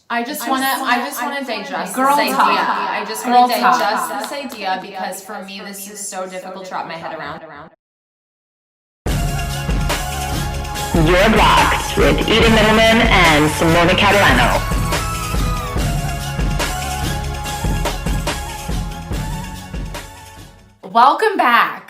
I just want to digest Girl this idea. talk. I just Girl want to talk. digest this idea because for me this is so difficult to wrap my head around. You're Blocked with Eden Middleman and Simona Catalano. Welcome back.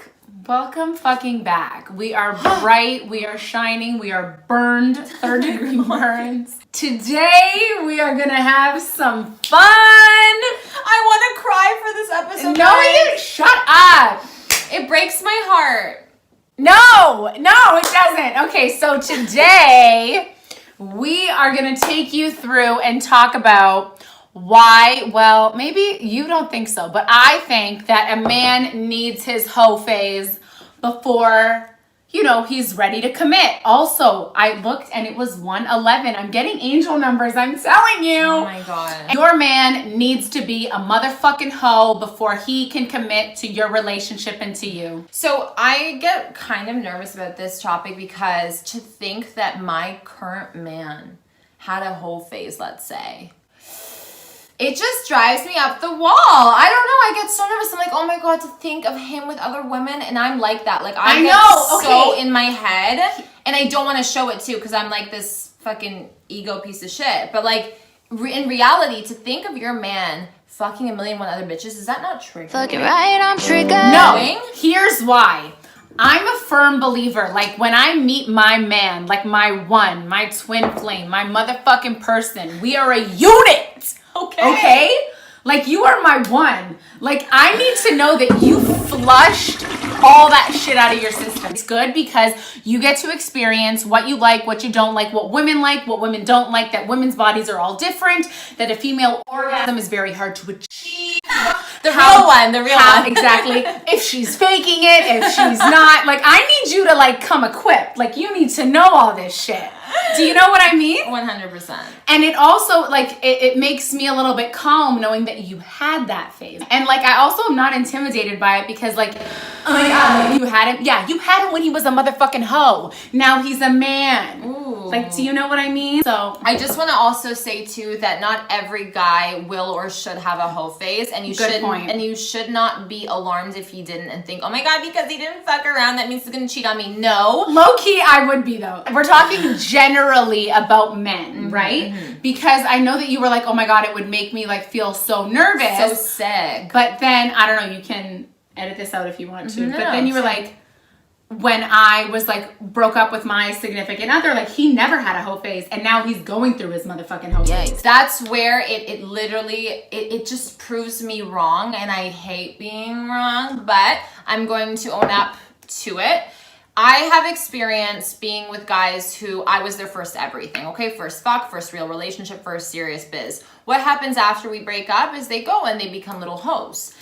Welcome fucking back. We are bright, we are shining, we are burned, third-degree burns. Today, we are gonna have some fun. I want to cry for this episode. No, you shut up. It breaks my heart. No, it doesn't. Okay, so today, we are gonna take you through and talk about why, well, maybe you don't think so, but I think that a man needs his hoe phase before, he's ready to commit. Also, I looked and it was 111. I'm getting angel numbers, I'm telling you. Oh my God. Your man needs to be a motherfucking hoe before he can commit to your relationship and to you. So I get kind of nervous about this topic because to think that my current man had a hoe phase, let's say, it just drives me up the wall. I don't know. I get so nervous. I'm like, oh my God, to think of him with other women. And I'm like that. Like, I get so in my head. And I don't want to show it too because I'm like this fucking ego piece of shit. But like, in reality, to think of your man fucking 1,000,001 other bitches, is that not triggering? Fuck it right, I'm triggered. No, here's why. I'm a firm believer, like when I meet my man, like my one, my twin flame, my motherfucking person, we are a unit. Okay? Like you are my one. Like I need to know that you flushed all that shit out of your system. It's good because you get to experience what you like, what you don't like, what women like, what women don't like, that women's bodies are all different, that a female orgasm is very hard to achieve. The real one. Exactly. If she's faking it, if she's not. Like, I need you to, like, come equipped. Like, you need to know all this shit. Do you know what I mean? 100%. And it also, like, it makes me a little bit calm knowing that you had that phase. And, like, I also am not intimidated by it because, like, oh my God, you had him. Yeah, you had him when he was a motherfucking hoe. Now he's a man. Ooh. Like, do you know what I mean? So I just want to also say too that not every guy will or should have a hoe phase, and you should not be alarmed if he didn't and think, oh my God, because he didn't fuck around, that means he's gonna cheat on me. No. Low key, I would be though. We're talking generally about men, right? Mm-hmm. Because I know that you were like, oh my God, it would make me like feel so nervous. So sick. But then, I don't know, you can edit this out if you want to. But then you were like, when I was like broke up with my significant other, like he never had a hoe phase and now he's going through his motherfucking hoe phase. That's where it literally just proves me wrong, and I hate being wrong, but I'm going to own up to it. I have experience being with guys who I was their first everything, okay? First fuck, first real relationship, first serious biz. What happens after we break up is they go and they become little hoes.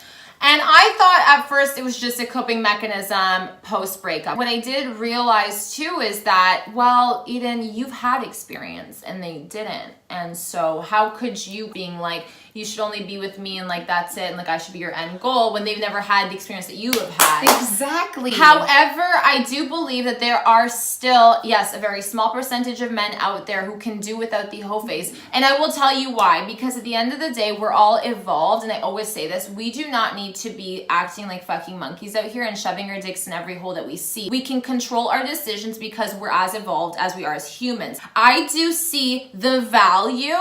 And I thought at first it was just a coping mechanism post-breakup. What I did realize too is that, well, Eden, you've had experience and they didn't. And so how could you being like, you should only be with me and like that's it and like I should be your end goal when they've never had the experience that you have had. Exactly. However, I do believe that there are still, yes, a very small percentage of men out there who can do without the hoe phase. And I will tell you why. Because at the end of the day, we're all evolved, and I always say this, we do not need to be acting like fucking monkeys out here and shoving our dicks in every hole that we see. We can control our decisions because we're as evolved as we are as humans. I do see the value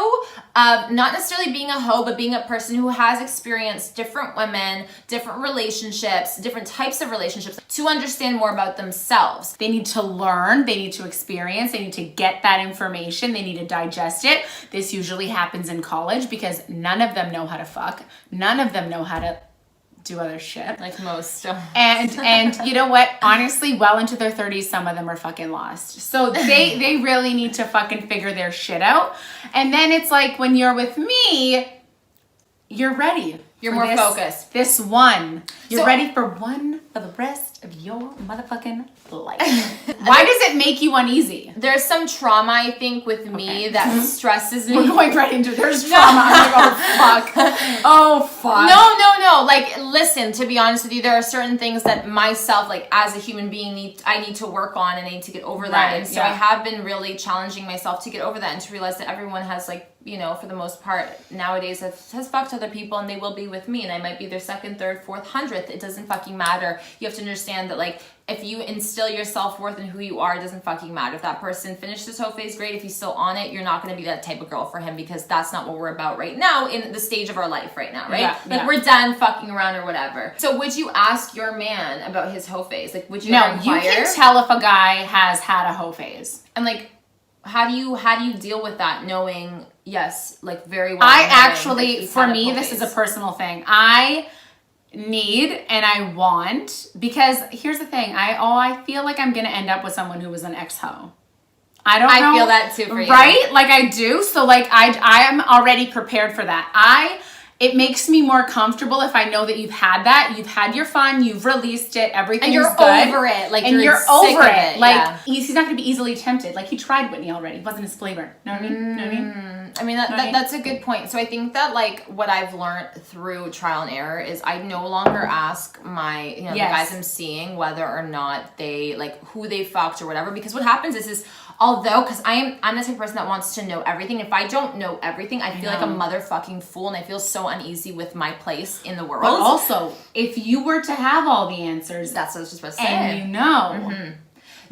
of not necessarily being a hoe, but being a person who has experienced different women, different relationships, different types of relationships to understand more about themselves. They need to learn, they need to experience, they need to get that information, they need to digest it. This usually happens in college because none of them know how to fuck. None of them know how to do other shit. Like most. And you know what? Honestly, well into their 30s, some of them are fucking lost. So they really need to fucking figure their shit out. And then it's like when you're with me, you're ready. You're more focused. This one. You're ready for one for the rest of your motherfucking life. Why does it make you uneasy? There's some trauma, I think, with me that stresses me. We're going right into it. There's trauma. I'm like, oh, fuck. Oh, fuck. No. Like, listen, to be honest with you, there are certain things that myself, like, as a human being, I need to work on and I need to get over that. Right, and so I have been really challenging myself to get over that and to realize that everyone has, like, you know, for the most part nowadays has fucked other people, and they will be with me, and I might be their second, third, fourth, 100th. It doesn't fucking matter. You have to understand that, like, if you instill your self-worth in who you are, it doesn't fucking matter. If that person finished this hoe phase, great. If he's still on it, you're not going to be that type of girl for him, because that's not what we're about right now in the stage of our life right now, right? We're done fucking around or whatever. So would you ask your man about his hoe phase? Like, would you No, inquire? you can tell if a guy has had a hoe phase. And like, how do you deal with that, knowing, yes, like, very well? I actually, for me, this is a personal thing. I need and I want, because here's the thing. I feel like I'm gonna end up with someone who was an ex-hoe. I don't know. I feel that too for you. Right? Like, I do. So like, I am already prepared for that. It makes me more comfortable if I know that you've had that, you've had your fun, you've released it, everything's and you're good. over it, like, and you're sick over of it. Like, yeah. he's not going to be easily tempted. Like, he tried Whitney already. It wasn't his flavor. Know what I mean? Know what I mean? I mean, that's a good point. So I think that, like, what I've learned through trial and error is I no longer ask my, you know, the guys I'm seeing whether or not they, like, who they fucked or whatever, because what happens is although, because I'm the type of person that wants to know everything. If I don't know everything, I feel like a motherfucking fool, and I feel so uneasy with my place in the world. But also, if you were to have all the answers, that's what I was just about to say. and you know,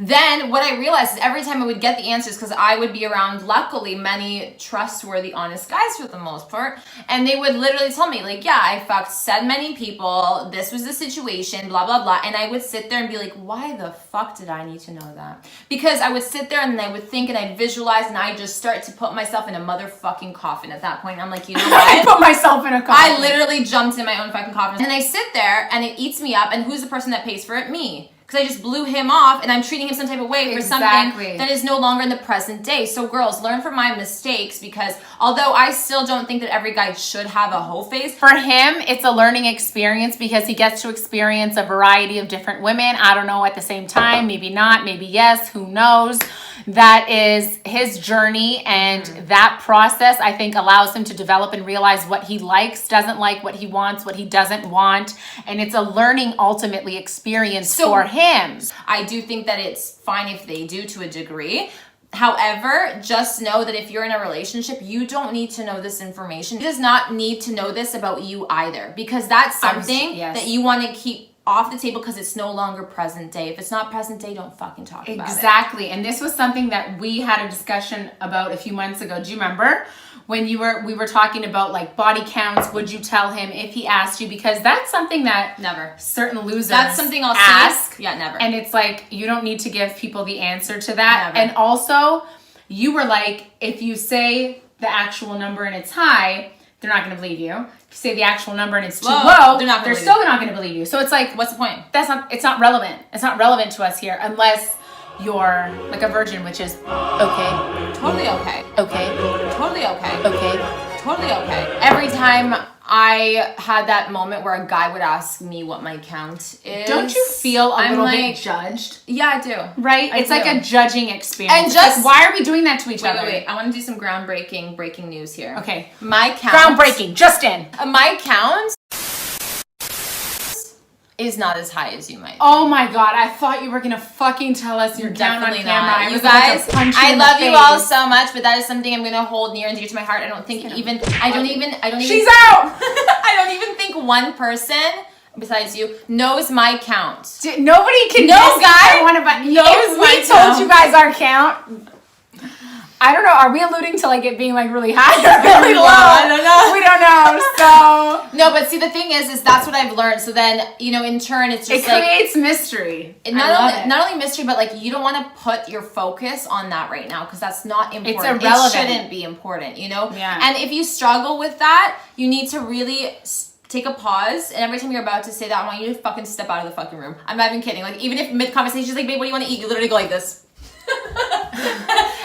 Then what I realized is every time I would get the answers, because I would be around, luckily, many trustworthy, honest guys for the most part, and they would literally tell me, like, yeah, I fucked said many people, this was the situation, blah, blah, blah, and I would sit there and be like, why the fuck did I need to know that? Because I would sit there and I would think and I'd visualize, and I'd just start to put myself in a motherfucking coffin at that point. And I'm like, you know what? I put myself in a coffin. I literally jumped in my own fucking coffin. And I sit there and it eats me up, and who's the person that pays for it? Me. Because I just blew him off, and I'm treating him some type of way for something that is no longer in the present day. So girls, learn from my mistakes, because although I still don't think that every guy should have a hoe phase. For him, it's a learning experience because he gets to experience a variety of different women. I don't know, at the same time, maybe not, maybe yes, who knows. That is his journey, and that process, I think, allows him to develop and realize what he likes, doesn't like, what he wants, what he doesn't want, and it's a learning, ultimately, experience for him. I do think that it's fine if they do, to a degree. However, just know that if you're in a relationship, you don't need to know this information. He does not need to know this about you either, because that's something that you want to keep off the table, because it's no longer present day. If it's not present day, don't fucking talk about it. Exactly. And this was something that we had a discussion about a few months ago. Do you remember when we were talking about, like, body counts? Would you tell him if he asked you? Because that's something that never certain losers that's something I'll ask. Yeah, never. And it's like, you don't need to give people the answer to that. Never. And also, you were like, if you say the actual number and it's high, they're not going to believe you. If you say the actual number and it's too low, they're still not going to believe you. So it's like, what's the point? It's not relevant. It's not relevant to us here unless you're like a virgin, which is okay. Totally okay. Okay. Totally okay. Okay. Totally okay. Every time I had that moment where a guy would ask me what my count is, don't you feel a little bit judged? Yeah, I do. Right? It's like a judging experience. And just like, why are we doing that to each other? Wait. I want to do some groundbreaking breaking news here. Okay. My count. Groundbreaking. Just in. My count is not as high as you might. Oh my god, I thought you were gonna fucking tell us you're definitely on camera. Not. You guys, I love you all so much, but that is something I'm gonna hold near and dear to my heart. I don't think I don't even She's out! I don't even think one person besides you knows my count. Nobody can no guy knows my count. Told you guys our count. I don't know. Are we alluding to, like, it being, like, really high or really low? I don't know. We don't know. So no, but see, the thing is that's what I've learned. So then, you know, in turn, it's just like, creates mystery. Not only mystery, but, like, you don't want to put your focus on that right now, because that's not important. It's irrelevant. It shouldn't be important, you know. Yeah. And if you struggle with that, you need to really take a pause, and every time you're about to say that, I want you to fucking step out of the fucking room. I'm not even kidding. Like, even if mid conversation, she's like, babe, what do you want to eat? You literally go like this.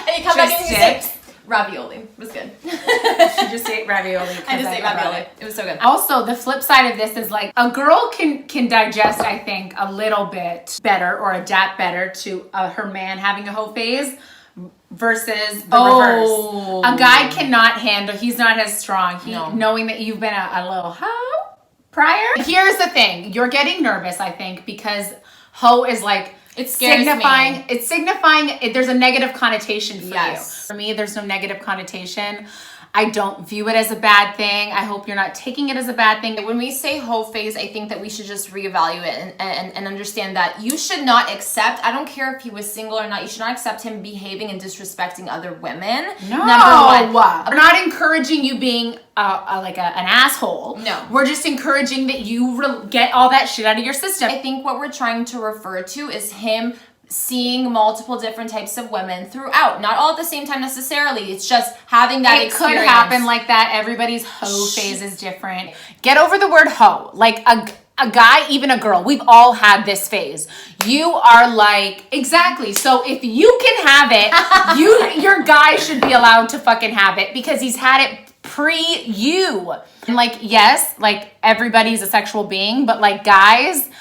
And you come back and you say, ravioli. It was good. She just ate ravioli. I just ate ravioli. It was so good. Also, the flip side of this is, like, a girl can digest, I think, a little bit better or adapt better to her man having a hoe phase versus the reverse. A guy cannot handle, he's not as strong. Knowing that you've been a little hoe prior. Here's the thing. You're getting nervous, I think, because hoe is like, it scares me. It's signifying there's a negative connotation for you. For me, there's no negative connotation. I don't view it as a bad thing. I hope you're not taking it as a bad thing. When we say hoe phase, I think that we should just reevaluate and understand that you should not accept, I don't care if he was single or not, you should not accept him behaving and disrespecting other women. No. Number one. We're not encouraging you being an asshole. No. We're just encouraging that you get all that shit out of your system. I think what we're trying to refer to is him seeing multiple different types of women throughout, not all at the same time necessarily. It's just having that experience. It could happen like that. Everybody's hoe phase is different. Get over the word hoe. Like a guy, even a girl, we've all had this phase. You are like, exactly. So if you can have it, your guy should be allowed to fucking have it because he's had it pre you. And like, yes, like everybody's a sexual being, but like guys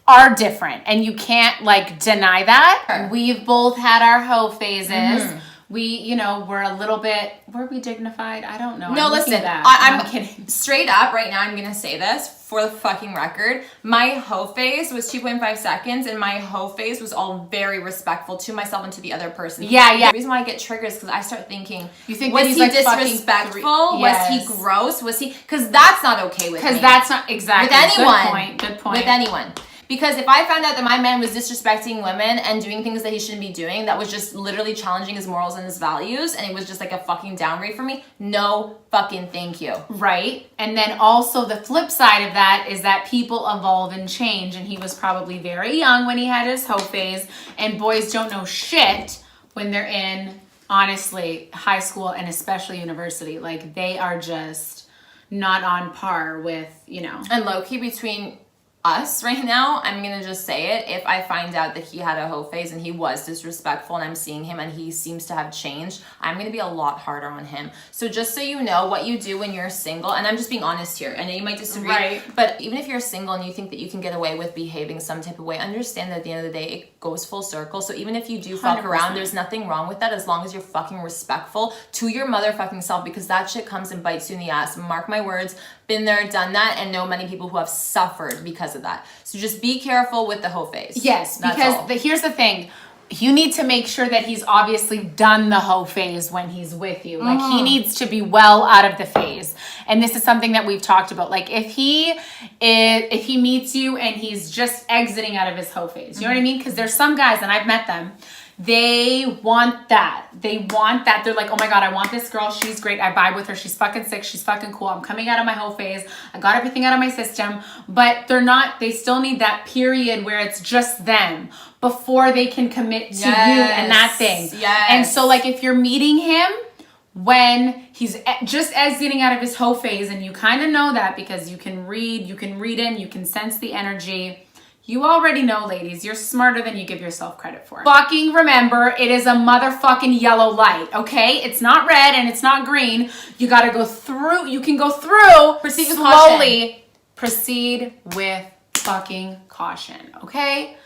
are different and you can't like deny that. Sure. We've both had our hoe phases. We, we're a little bit, were we dignified? I don't know. No, listen, I'm kidding. Straight up right now, I'm going to say this for the fucking record. My hoe phase was 2.5 seconds and my hoe phase was all very respectful to myself and to the other person. Yeah. The reason why I get triggers is because I start thinking, you think was he's he like disrespectful? Yes. Was he gross? Was he, because that's not okay with me. Because that's not, exactly. With anyone. Good point. With anyone. Because if I found out that my man was disrespecting women and doing things that he shouldn't be doing, that was just literally challenging his morals and his values, and it was just like a fucking downgrade for me, no fucking thank you. Right? And then also the flip side of that is that people evolve and change, and he was probably very young when he had his hoe phase, and boys don't know shit when they're in, honestly, high school and especially university. Like, they are just not on par with, And low-key between us right now, I'm gonna just say it, if I find out that he had a hoe phase and he was disrespectful and I'm seeing him and he seems to have changed, I'm gonna be a lot harder on him. So just so you know what you do when you're single, and I'm just being honest here, I know you might disagree, right, but even if you're single and you think that you can get away with behaving some type of way, understand that at the end of the day it goes full circle. So even if you do fuck 100%. around, there's nothing wrong with that as long as you're fucking respectful to your motherfucking self, because that shit comes and bites you in the ass. Mark my words, been there, done that, and know many people who have suffered because of that. So just be careful with the hoe phase. Yes, because here's the thing. You need to make sure that he's obviously done the hoe phase when he's with you. Like, he needs to be well out of the phase. And this is something that we've talked about. Like, if he meets you and he's just exiting out of his hoe phase, you know what I mean? Because there's some guys, and I've met them, they want that. They're like, oh my God, I want this girl. She's great. I vibe with her. She's fucking sick. She's fucking cool. I'm coming out of my hoe phase. I got everything out of my system. But they still need that period where it's just them before they can commit to you and that thing. Yes. And so like, if you're meeting him when he's just exiting out of his hoe phase, and you kind of know that because you can read in, you can sense the energy. You already know, ladies, you're smarter than you give yourself credit for. Fucking remember, it is a motherfucking yellow light, okay? It's not red and it's not green. You gotta go through, you can go through. Proceed with slowly. caution. Proceed with fucking caution, okay?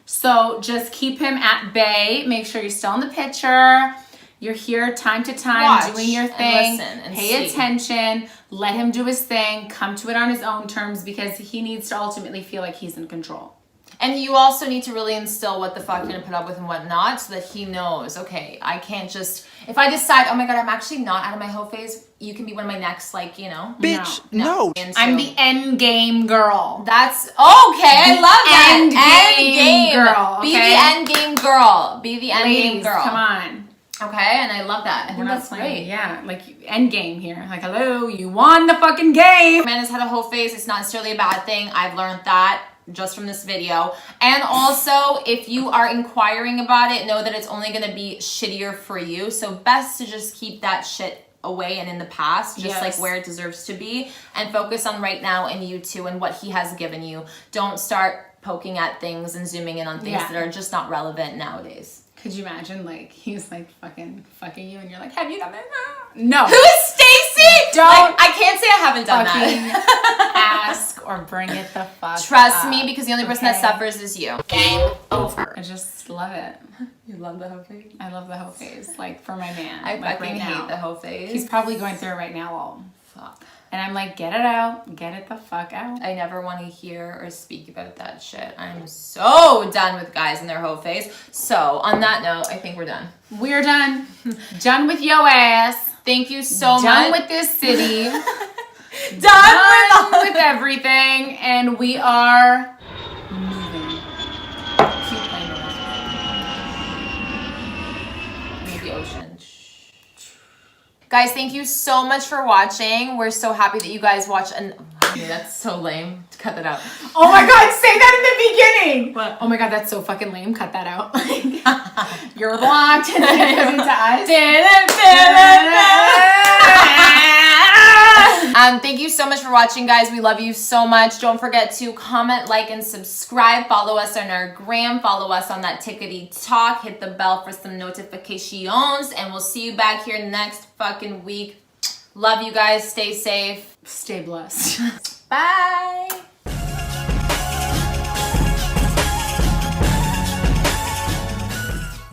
So just keep him at bay. Make sure you're still in the picture. You're here time to time, watch doing your and thing. listen and Pay see. attention. Let him do his thing. Come to it on his own terms, because he needs to ultimately feel like he's in control. And you also need to really instill what the fuck you're gonna put up with and what not, so that he knows, okay, I can't just, if I decide, oh my God, I'm actually not out of my hoe phase, you can be one of my next, Bitch, no. And so, I'm the end game girl. that's, okay, I love that. End game girl, Be okay? the end game girl. Be the end game Ladies, girl. come on. Okay, and I love that. I think We're not that's playing. great. Yeah, like end game here. Like, hello, you won the fucking game. Man has had a hoe phase. It's not necessarily a bad thing. I've learned that just from this video. And also, if you are inquiring about it, know that it's only going to be shittier for you. So best to just keep that shit away and in the past, just like where it deserves to be, and focus on right now and you two and what he has given you. Don't start poking at things and zooming in on things that are just not relevant nowadays. Could you imagine, like, he's like fucking you, and you're like, have you done that? No. Who is Stacy? Don't I can't say I haven't done that. ask or bring it the fuck Trust up, me, because the only person that suffers is you. Game over. I just love it. You love the hoe phase? I love the hoe phase, like, for my man. I like, fucking right now. hate the hoe phase. He's probably going through it right now. All Fuck. And I'm like, get it out. Get it the fuck out. I never want to hear or speak about that shit. I'm so done with guys in their hoe phase. So, on that note, I think we're done. We're done. Done with yo ass. Thank you so much. Done with this city. Done with everything. And we are moving. Keep playing with us. the ocean. Guys, thank you so much for watching. We're so happy that you guys watched. And that's so lame. Cut that out. Oh my God, say that in the beginning. What? Oh my God, that's so fucking lame. Cut that out. You're blocked. And then it goes into us. Thank you so much for watching, guys. We love you so much. Don't forget to comment, like, and subscribe. Follow us on our gram. Follow us on that Tickety Talk. Hit the bell for some notifications. And we'll see you back here next fucking week. Love you guys. Stay safe. Stay blessed. Bye.